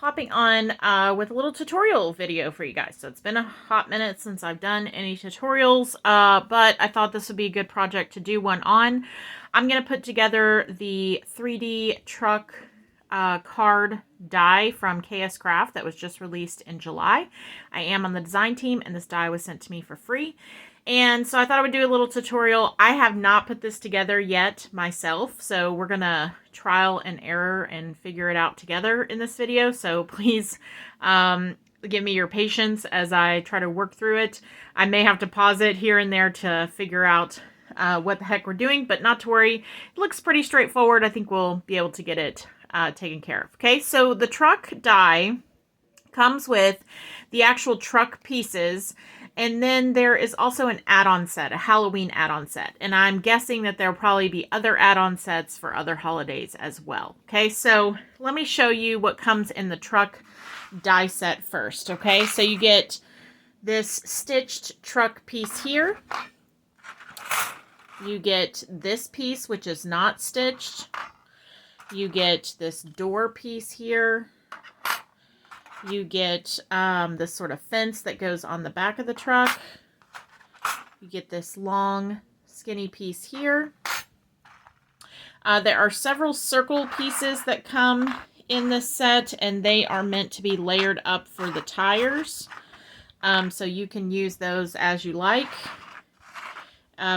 hopping on with a little tutorial video for you guys. So it's been a hot minute since I've done any tutorials, but I thought this would be a good project to do one on. I'm going to put together the 3D truck card die from KSCRAFT that was just released in July. I am on the design team, and this die was sent to me for free. And so I thought I would do a little tutorial. I have not put this together yet myself, so we're gonna trial and error and figure it out together in this video. So please give me your patience as I try to work through it. I may have to pause it here and there to figure out what the heck we're doing, but not to worry. It looks pretty straightforward. I think we'll be able to get it taken care of. Okay, so the truck die comes with the actual truck pieces, and then there is also an add-on set, a Halloween add-on set. And I'm guessing that there'll probably be other add-on sets for other holidays as well. Okay, so let me show you what comes in the truck die set first. Okay, so you get this stitched truck piece here. You get this piece, which is not stitched. You get this door piece here. You get this sort of fence that goes on the back of the truck. You get this long, skinny piece here. There are several circle pieces that come in this set, and they are meant to be layered up for the tires. So you can use those as you like.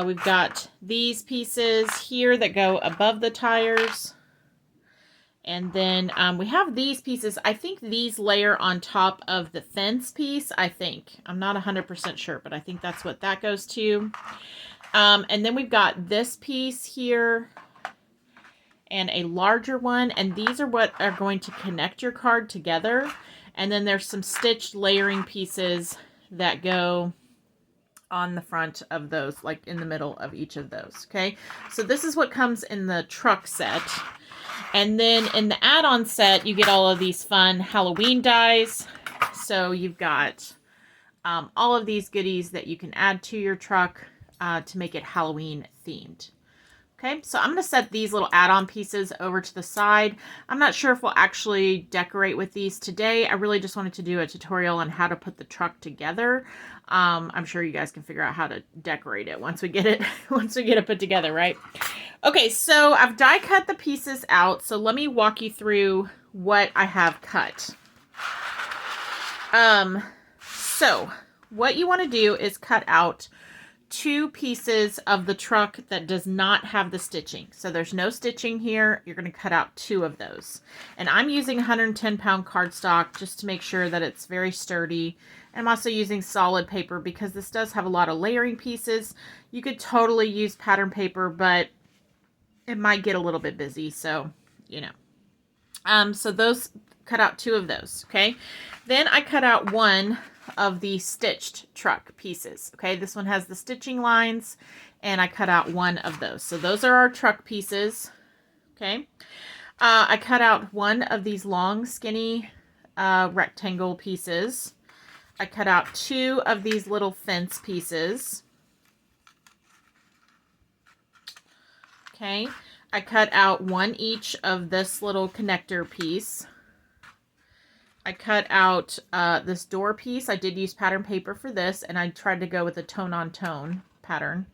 We've got these pieces here that go above the tires. And then we have these pieces. I think these layer on top of the fence piece, I think. I'm not 100% sure, but I think that's what that goes to. And then we've got this piece here and a larger one. And these are what are going to connect your card together. And then there's some stitched layering pieces that go on the front of those, like in the middle of each of those. Okay, so this is what comes in the truck set. And then in the add-on set, you get all of these fun Halloween dies. So you've got all of these goodies that you can add to your truck to make it Halloween themed. Okay, so I'm going to set these little add-on pieces over to the side. I'm not sure if we'll actually decorate with these today. I really just wanted to do a tutorial on how to put the truck together. I'm sure you guys can figure out how to decorate it once we get it put together, right? Okay, so I've die cut the pieces out. So let me walk you through what I have cut. So what you want to do is cut out 2 pieces of the truck that does not have the stitching. So there's no stitching here. You're going to cut out 2 of those. And I'm using 110-pound cardstock just to make sure that it's very sturdy. I'm also using solid paper because this does have a lot of layering pieces. You could totally use pattern paper, but it might get a little bit busy, so, you know. So those, cut out 2 of those, okay? Then I cut out 1 of the stitched truck pieces, okay? This one has the stitching lines, and I cut out 1 of those. So those are our truck pieces, okay? I cut out 1 of these long, skinny rectangle pieces. I cut out 2 of these little fence pieces. Okay, I cut out 1 each of this little connector piece. I cut out this door piece. I did use pattern paper for this, and I tried to go with a tone-on-tone pattern.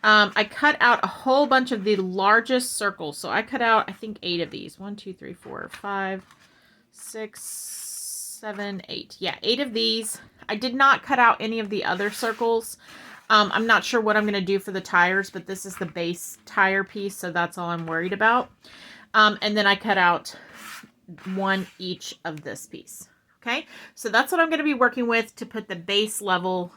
I cut out a whole bunch of the largest circles. So I cut out, I think, 8 of these. 1, 2, 3, 4, 5, 6, 7, 8. Yeah, 8 of these. I did not cut out any of the other circles. I'm not sure what I'm going to do for the tires, but this is the base tire piece, so that's all I'm worried about. And then I cut out 1 each of this piece. Okay, so that's what I'm going to be working with to put the base level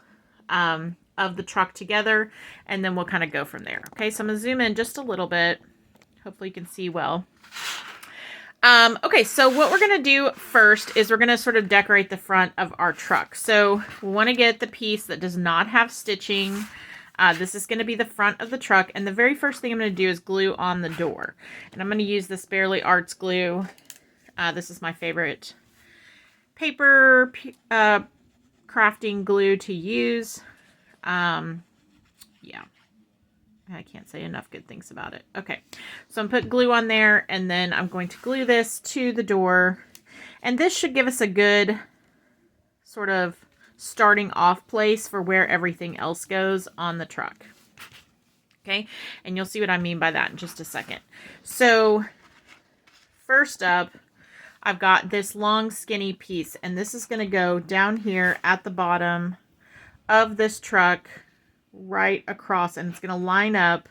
of the truck together, and then we'll kind of go from there. Okay, so I'm going to zoom in just a little bit. Hopefully you can see well. Okay, so what we're going to do first is we're going to sort of decorate the front of our truck. So we want to get the piece that does not have stitching. This is going to be the front of the truck, and the very first thing I'm going to do is glue on the door. And I'm going to use this Bearly Arts glue. This is my favorite paper crafting glue to use. Yeah. I can't say enough good things about it. Okay, so I'm putting glue on there, and then I'm going to glue this to the door. And this should give us a good sort of starting off place for where everything else goes on the truck. Okay, and you'll see what I mean by that in just a second. So first up, I've got this long skinny piece, and this is going to go down here at the bottom of this truck right across, and it's going to line up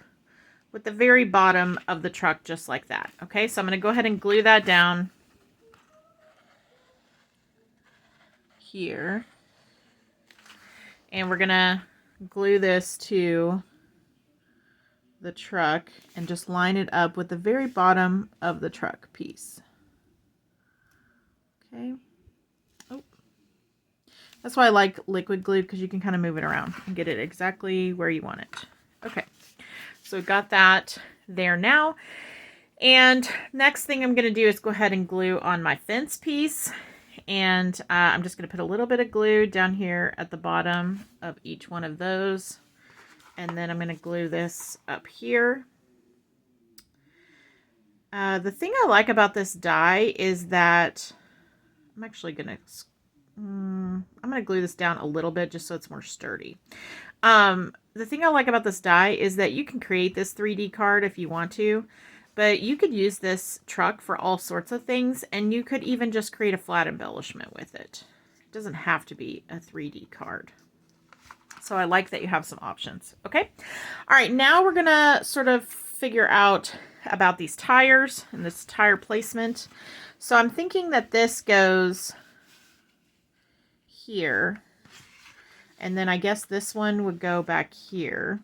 with the very bottom of the truck just like that. Okay, so I'm going to go ahead and glue that down here, and we're going to glue this to the truck and just line it up with the very bottom of the truck piece. Okay. Oh. That's why I like liquid glue, because you can kind of move it around and get it exactly where you want it. Okay. So we've got that there now. And next thing I'm going to do is go ahead and glue on my fence piece. And I'm just going to put a little bit of glue down here at the bottom of each one of those. And then I'm going to glue this up here. The thing I like about this die is that I'm actually going to glue this down a little bit just so it's more sturdy. The thing I like about this die is that you can create this 3D card if you want to, but you could use this truck for all sorts of things, and you could even just create a flat embellishment with it. It doesn't have to be a 3D card. So I like that you have some options. Okay. All right. Now we're going to sort of figure out about these tires and this tire placement. So I'm thinking that this goes here, and then I guess this one would go back here,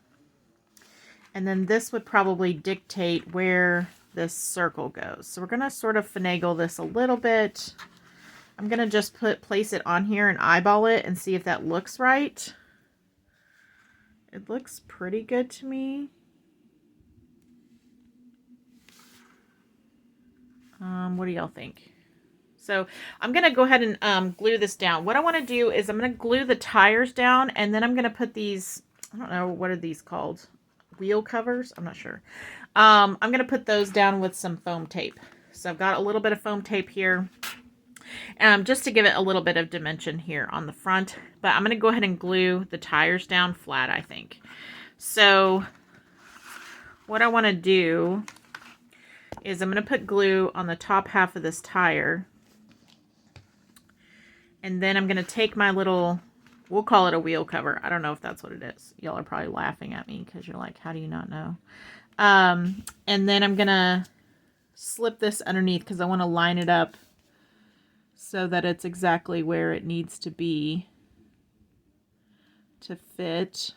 and then this would probably dictate where this circle goes. So we're going to sort of finagle this a little bit. I'm going to just place it on here and eyeball it and see if that looks right. It looks pretty good to me. What do y'all think? So I'm going to go ahead and glue this down. What I want to do is I'm going to glue the tires down, and then I'm going to put these, I don't know, what are these called? Wheel covers? I'm not sure. I'm going to put those down with some foam tape. So I've got a little bit of foam tape here, just to give it a little bit of dimension here on the front. But I'm going to go ahead and glue the tires down flat, I think. So what I want to do is I'm going to put glue on the top half of this tire. And then I'm going to take my little, we'll call it a wheel cover. I don't know if that's what it is. Y'all are probably laughing at me because you're like, how do you not know? And then I'm going to slip this underneath because I want to line it up so that it's exactly where it needs to be to fit.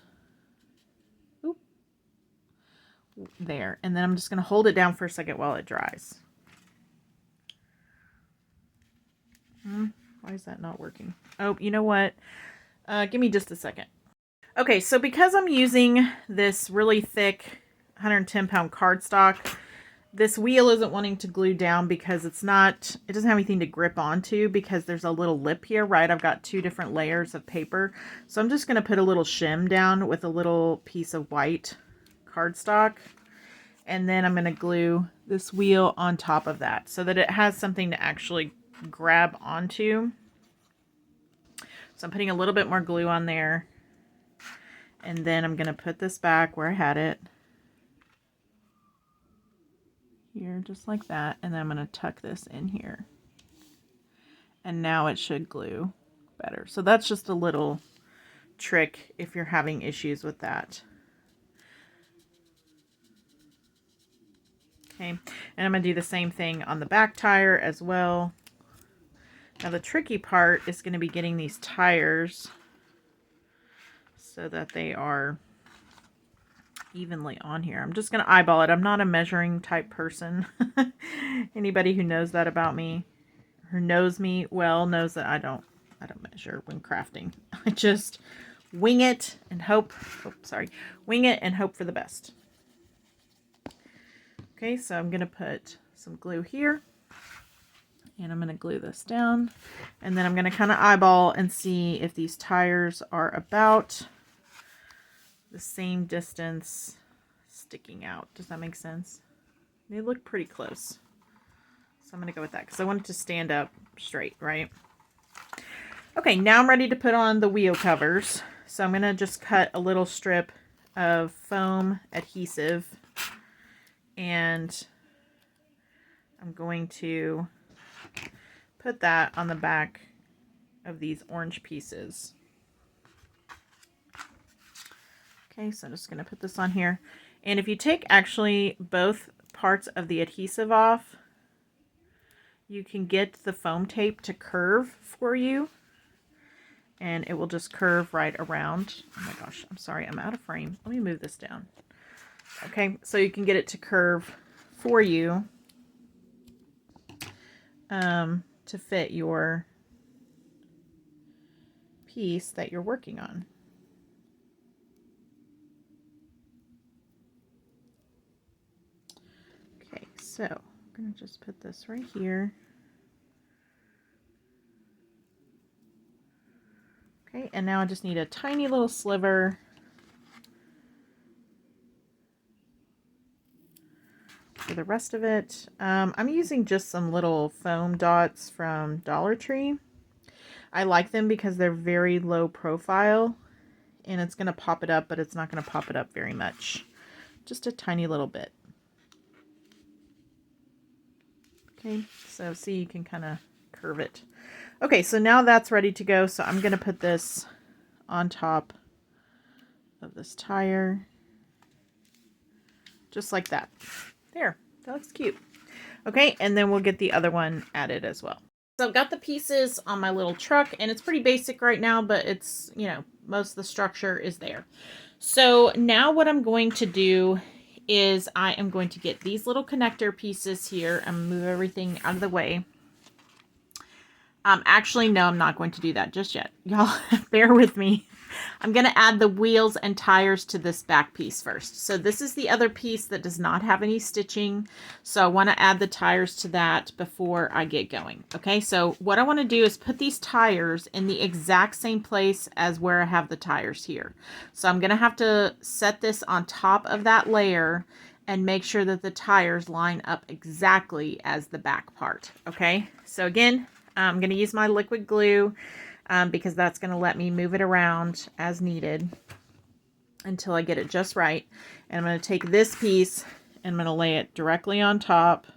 Oop. There. And then I'm just going to hold it down for a second while it dries. Why is that not working? Oh, you know what? Give me just a second. Okay, so because I'm using this really thick 110-pound cardstock, this wheel isn't wanting to glue down because it doesn't have anything to grip onto because there's a little lip here, right? I've got 2 different layers of paper. So I'm just going to put a little shim down with a little piece of white cardstock. And then I'm going to glue this wheel on top of that so that it has something to actually grab onto. So I'm putting a little bit more glue on there, and then I'm going to put this back where I had it here, just like that, and then I'm going to tuck this in here, and now it should glue better. So that's just a little trick if you're having issues with that. Okay, and I'm going to do the same thing on the back tire as well. Now the tricky part is going to be getting these tires so that they are evenly on here. I'm just going to eyeball it. I'm not a measuring type person. Anybody who knows that about me, who knows me well, knows that I don't measure when crafting. I just wing it and hope, wing it and hope for the best. Okay, so I'm going to put some glue here. And I'm going to glue this down, and then I'm going to kind of eyeball and see if these tires are about the same distance sticking out. Does that make sense? They look pretty close. So I'm going to go with that because I want it to stand up straight, right? Okay, now I'm ready to put on the wheel covers. So I'm going to just cut a little strip of foam adhesive, and I'm going to put that on the back of these orange pieces. Okay, so I'm just going to put this on here. And if you take actually both parts of the adhesive off, you can get the foam tape to curve for you, and it will just curve right around. Oh my gosh, I'm sorry, I'm out of frame. Let me move this down. Okay, so you can get it to curve for you to fit your piece that you're working on. Okay, so I'm going to just put this right here. Okay, and now I just need a tiny little sliver for the rest of it. I'm using just some little foam dots from Dollar Tree. I like them because they're very low profile, and it's going to pop it up, but it's not going to pop it up very much. Just a tiny little bit. Okay, so see, you can kind of curve it. Okay, so now that's ready to go. So I'm going to put this on top of this tire. Just like that. There, that looks cute. Okay, and then we'll get the other one added as well. So I've got the pieces on my little truck, and it's pretty basic right now, but it's, you know, most of the structure is there. So now what I'm going to do is I am going to get these little connector pieces here and move everything out of the way. Actually, no, I'm not going to do that just yet. Y'all, bear with me. I'm going to add the wheels and tires to this back piece first. So this is the other piece that does not have any stitching. So I want to add the tires to that before I get going. Okay, so what I want to do is put these tires in the exact same place as where I have the tires here. So I'm going to have to set this on top of that layer and make sure that the tires line up exactly as the back part. Okay, so again, I'm going to use my liquid glue because that's going to let me move it around as needed until I get it just right. And I'm going to take this piece and I'm going to lay it directly on top.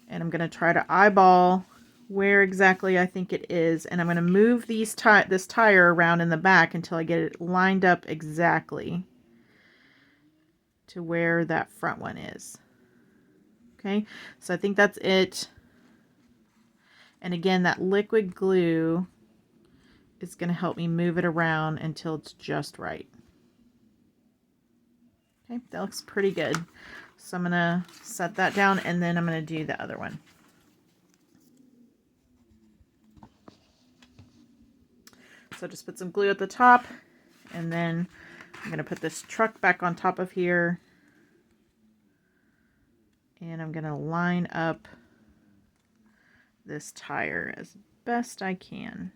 And I'm going to try to eyeball where exactly I think it is. And I'm going to move this tire around in the back until I get it lined up exactly to where that front one is. Okay, so I think that's it. And again, that liquid glue is going to help me move it around until it's just right. Okay, that looks pretty good. So I'm going to set that down, and then I'm going to do the other one. So just put some glue at the top, and then I'm going to put this truck back on top of here. And I'm going to line up this tire as best I can.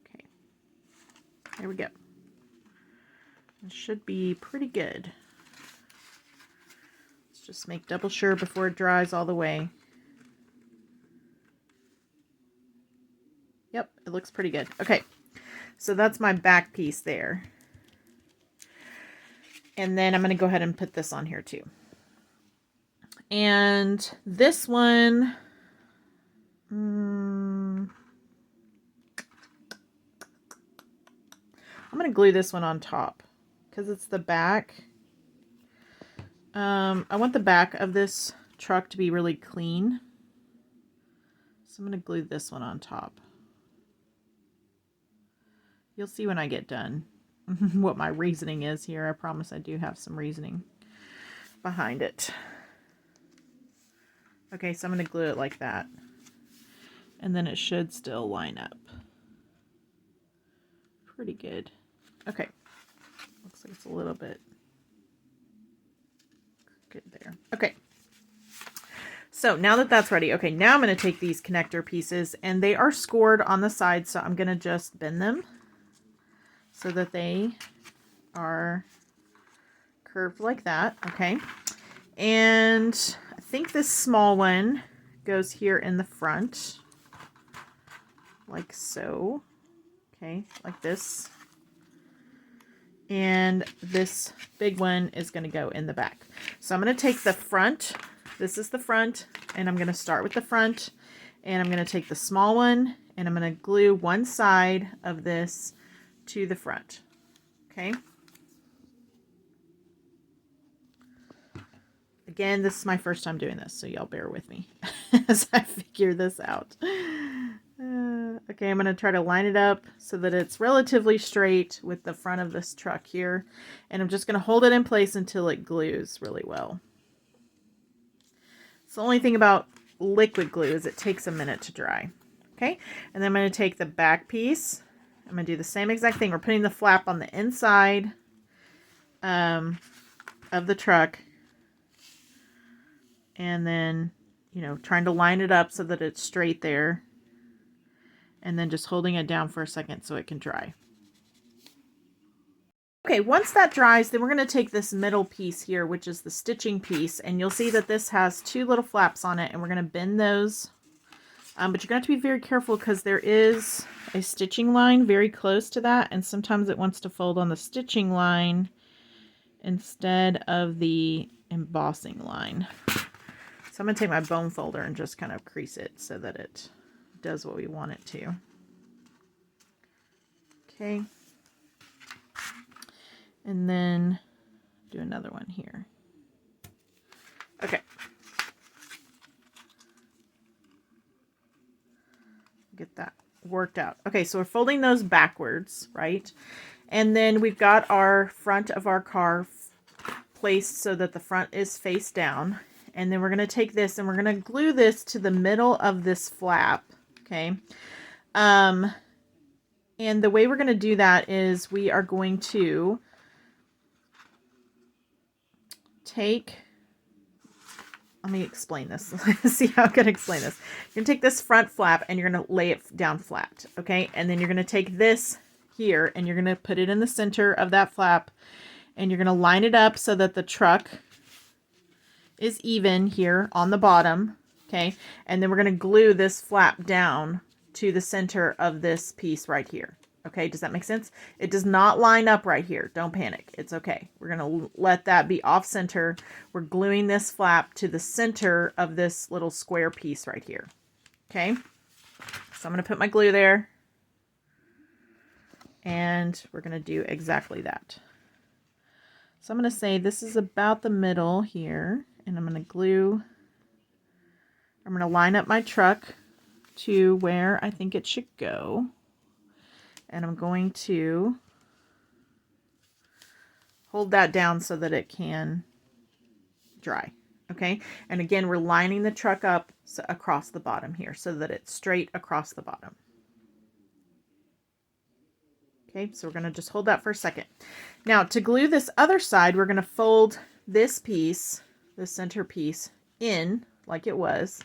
Okay, there we go. It should be pretty good. Let's just make double sure before it dries all the way. Yep, it looks pretty good. Okay, so that's my back piece there. And then I'm going to go ahead and put this on here too. And this one, I'm going to glue this one on top because it's the back. I want the back of this truck to be really clean. So I'm going to glue this one on top. You'll see when I get done what my reasoning is here. I promise I do have some reasoning behind it. Okay, so I'm going to glue it like that. And then it should still line up. Pretty good. Okay. Looks like it's a little bit good there. Okay. So now that that's ready, okay, now I'm going to take these connector pieces, and they are scored on the side, so I'm going to just bend them so that they are curved like that. Okay. And I think this small one goes here in the front, like so. Okay, like this. And this big one is going to go in the back. So I'm going to take the front. This is the front, and I'm going to start with the front, and I'm going to take the small one, and I'm going to glue one side of this to the front. Okay. Again, this is my first time doing this, so y'all bear with me as I figure this out. Okay, I'm going to try to line it up so that it's relatively straight with the front of this truck here. And I'm just going to hold it in place until it glues really well. So the only thing about liquid glue is it takes a minute to dry. Okay, and then I'm going to take the back piece. I'm going to do the same exact thing. We're putting the flap on the inside of the truck. And then, you know, trying to line it up so that it's straight there. And then just holding it down for a second so it can dry. Okay, once that dries, then we're going to take this middle piece here, which is the stitching piece. And you'll see that this has two little flaps on it. And we're going to bend those. But you're going to have to be very careful because there is a stitching line very close to that. And sometimes it wants to fold on the stitching line instead of the embossing line. So I'm going to take my bone folder and just kind of crease it so that it does what we want it to. Okay. And then do another one here. Okay. Get that worked out. Okay, so we're folding those backwards, right? And then we've got our front of our car placed so that the front is face down. And then we're going to take this and we're going to glue this to the middle of this flap. Okay. And the way we're going to do that is we are going to take, let me explain this. See how I can explain this. You're going to take this front flap and you're going to lay it down flat. Okay. And then you're going to take this here and you're going to put it in the center of that flap and you're going to line it up so that the truck is even here on the bottom. Okay. And then we're going to glue this flap down to the center of this piece right here. Okay. Does that make sense? It does not line up right here. Don't panic. It's okay. We're going to let that be off center. We're gluing this flap to the center of this little square piece right here. Okay. So I'm going to put my glue there and we're going to do exactly that. So I'm going to say this is about the middle here. And I'm going to glue, I'm going to line up my truck to where I think it should go. And I'm going to hold that down so that it can dry. Okay. And again, we're lining the truck up across the bottom here so that it's straight across the bottom. Okay. So we're going to just hold that for a second. Now to glue this other side, we're going to fold this piece, the center piece, in like it was.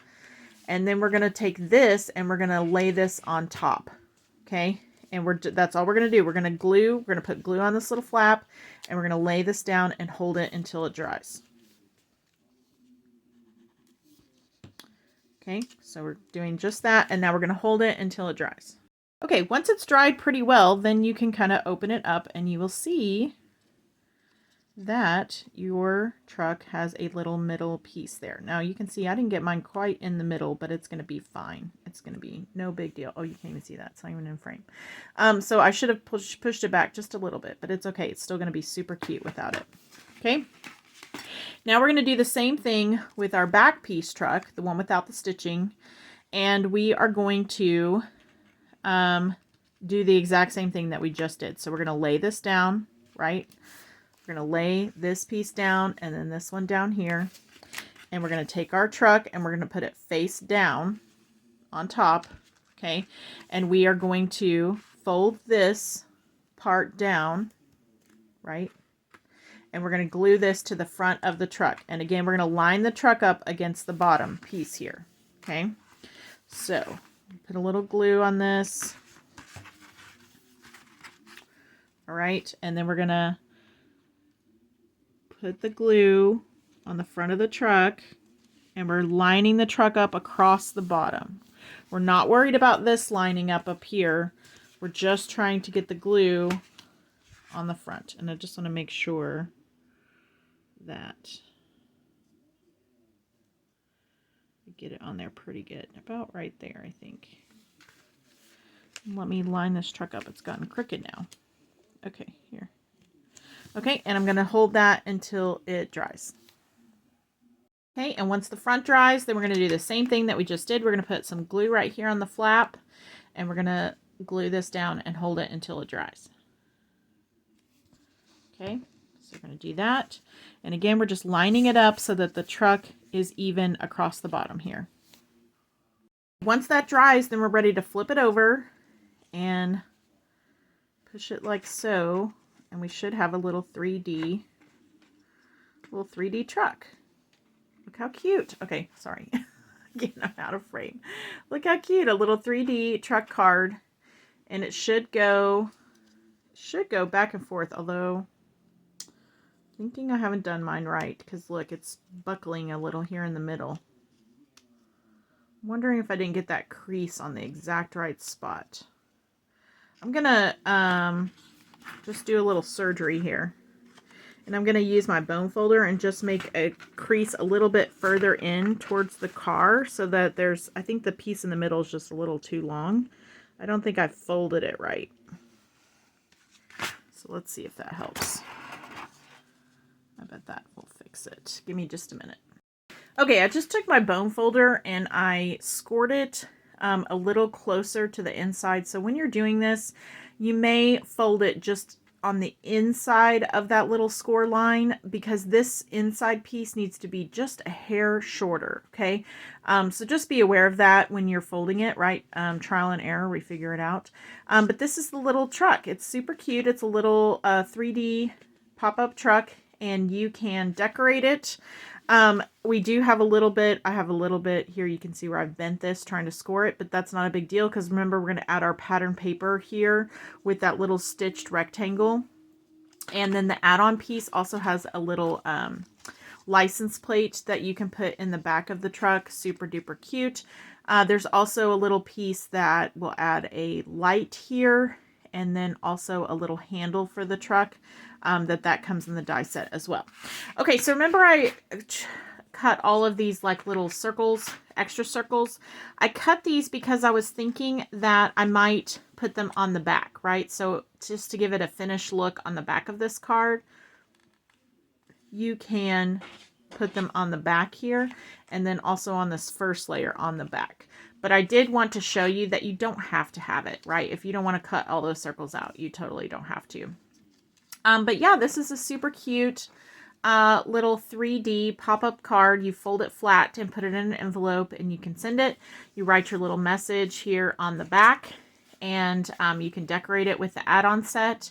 And then we're going to take this and we're going to lay this on top. Okay. And that's all we're going to do. We're going to put glue on this little flap and we're going to lay this down and hold it until it dries. Okay. So we're doing just that. And now we're going to hold it until it dries. Okay. Once it's dried pretty well, then you can kind of open it up and you will see that your truck has a little middle piece there. Now you can see I didn't get mine quite in the middle, but it's going to be fine. It's going to be no big deal. Oh, you can't even see that. It's not even in frame. So I should have pushed it back just a little bit, but it's okay. It's still going to be super cute without it. Okay. Now we're going to do the same thing with our back piece truck, the one without the stitching. And we are going to do the exact same thing that we just did. So we're going to lay this down, right? We're going to lay this piece down and then this one down here. And we're going to take our truck and we're going to put it face down on top. Okay. And we are going to fold this part down, right? And we're going to glue this to the front of the truck. And again, we're going to line the truck up against the bottom piece here. Okay. So put a little glue on this All right. And then we're going to put the glue on the front of the truck, and we're lining the truck up across the bottom. We're not worried about this lining up here. We're just trying to get the glue on the front. And I just want to make sure that we get it on there pretty good. About right there, I think. Let me line this truck up. It's gotten crooked now. Okay, here. Okay, and I'm going to hold that until it dries. Okay, and once the front dries, then we're going to do the same thing that we just did. We're going to put some glue right here on the flap, and we're going to glue this down and hold it until it dries. Okay, so we're going to do that. And again, we're just lining it up so that the truck is even across the bottom here. Once that dries, then we're ready to flip it over and push it like so. And we should have a little 3D truck. Look how cute. Okay, sorry. Getting out of frame. Look how cute. A little 3D truck card. And it should go back and forth, although thinking I haven't done mine right, because look, it's buckling a little here in the middle. I'm wondering if I didn't get that crease on the exact right spot. I'm gonna just do a little surgery here. And I'm going to use my bone folder and just make a crease a little bit further in towards the car so that I think the piece in the middle is just a little too long. I don't think I folded it right. So let's see if that helps. I bet that will fix it. Give me just a minute. Okay, I just took my bone folder and I scored it a little closer to the inside. So when you're doing this, you may fold it just on the inside of that little score line, because this inside piece needs to be just a hair shorter. Okay. So just be aware of that when you're folding it, right? Trial and error, we figure it out. But this is the little truck. It's super cute. It's a little 3D pop-up truck, and you can decorate it. We do have a little bit, I have a little bit here, you can see where I've bent this trying to score it, but that's not a big deal, because remember, we're going to add our pattern paper here with that little stitched rectangle. And then the add-on piece also has a little license plate that you can put in the back of the truck. Super duper cute. There's also a little piece that will add a light here, and then also a little handle for the truck. That comes in the die set as well. Okay, so remember I cut all of these like little circles, extra circles. I cut these because I was thinking that I might put them on the back, right? So just to give it a finished look on the back of this card, you can put them on the back here, and then also on this first layer on the back. But I did want to show you that you don't have to have it, right? If you don't want to cut all those circles out, you totally don't have to. But yeah, this is a super cute little 3D pop-up card. You fold it flat and put it in an envelope, and you can send it. You write your little message here on the back, and you can decorate it with the add-on set.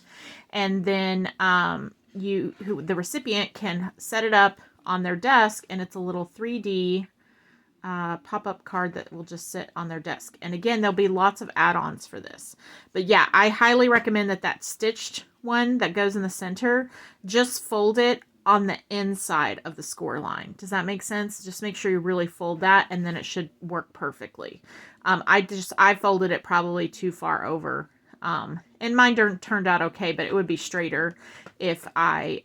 And then the recipient can set it up on their desk, and it's a little 3D pop-up card that will just sit on their desk. And again, there'll be lots of add-ons for this. But yeah, I highly recommend that stitched one that goes in the center, just fold it on the inside of the score line. Does that make sense? Just make sure you really fold that, and then it should work perfectly. I folded it probably too far over. And mine turned out okay, but it would be straighter if I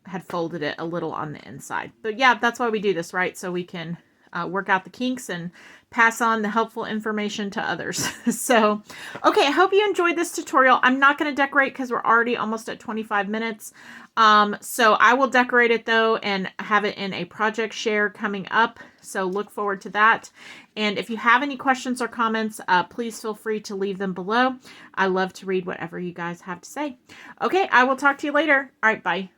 had folded it a little on the inside. But yeah, that's why we do this, right? So we can work out the kinks and pass on the helpful information to others. So, okay, I hope you enjoyed this tutorial. I'm not going to decorate because we're already almost at 25 minutes. So I will decorate it though and have it in a project share coming up. So look forward to that. And if you have any questions or comments, please feel free to leave them below. I love to read whatever you guys have to say. Okay, I will talk to you later. All right, bye.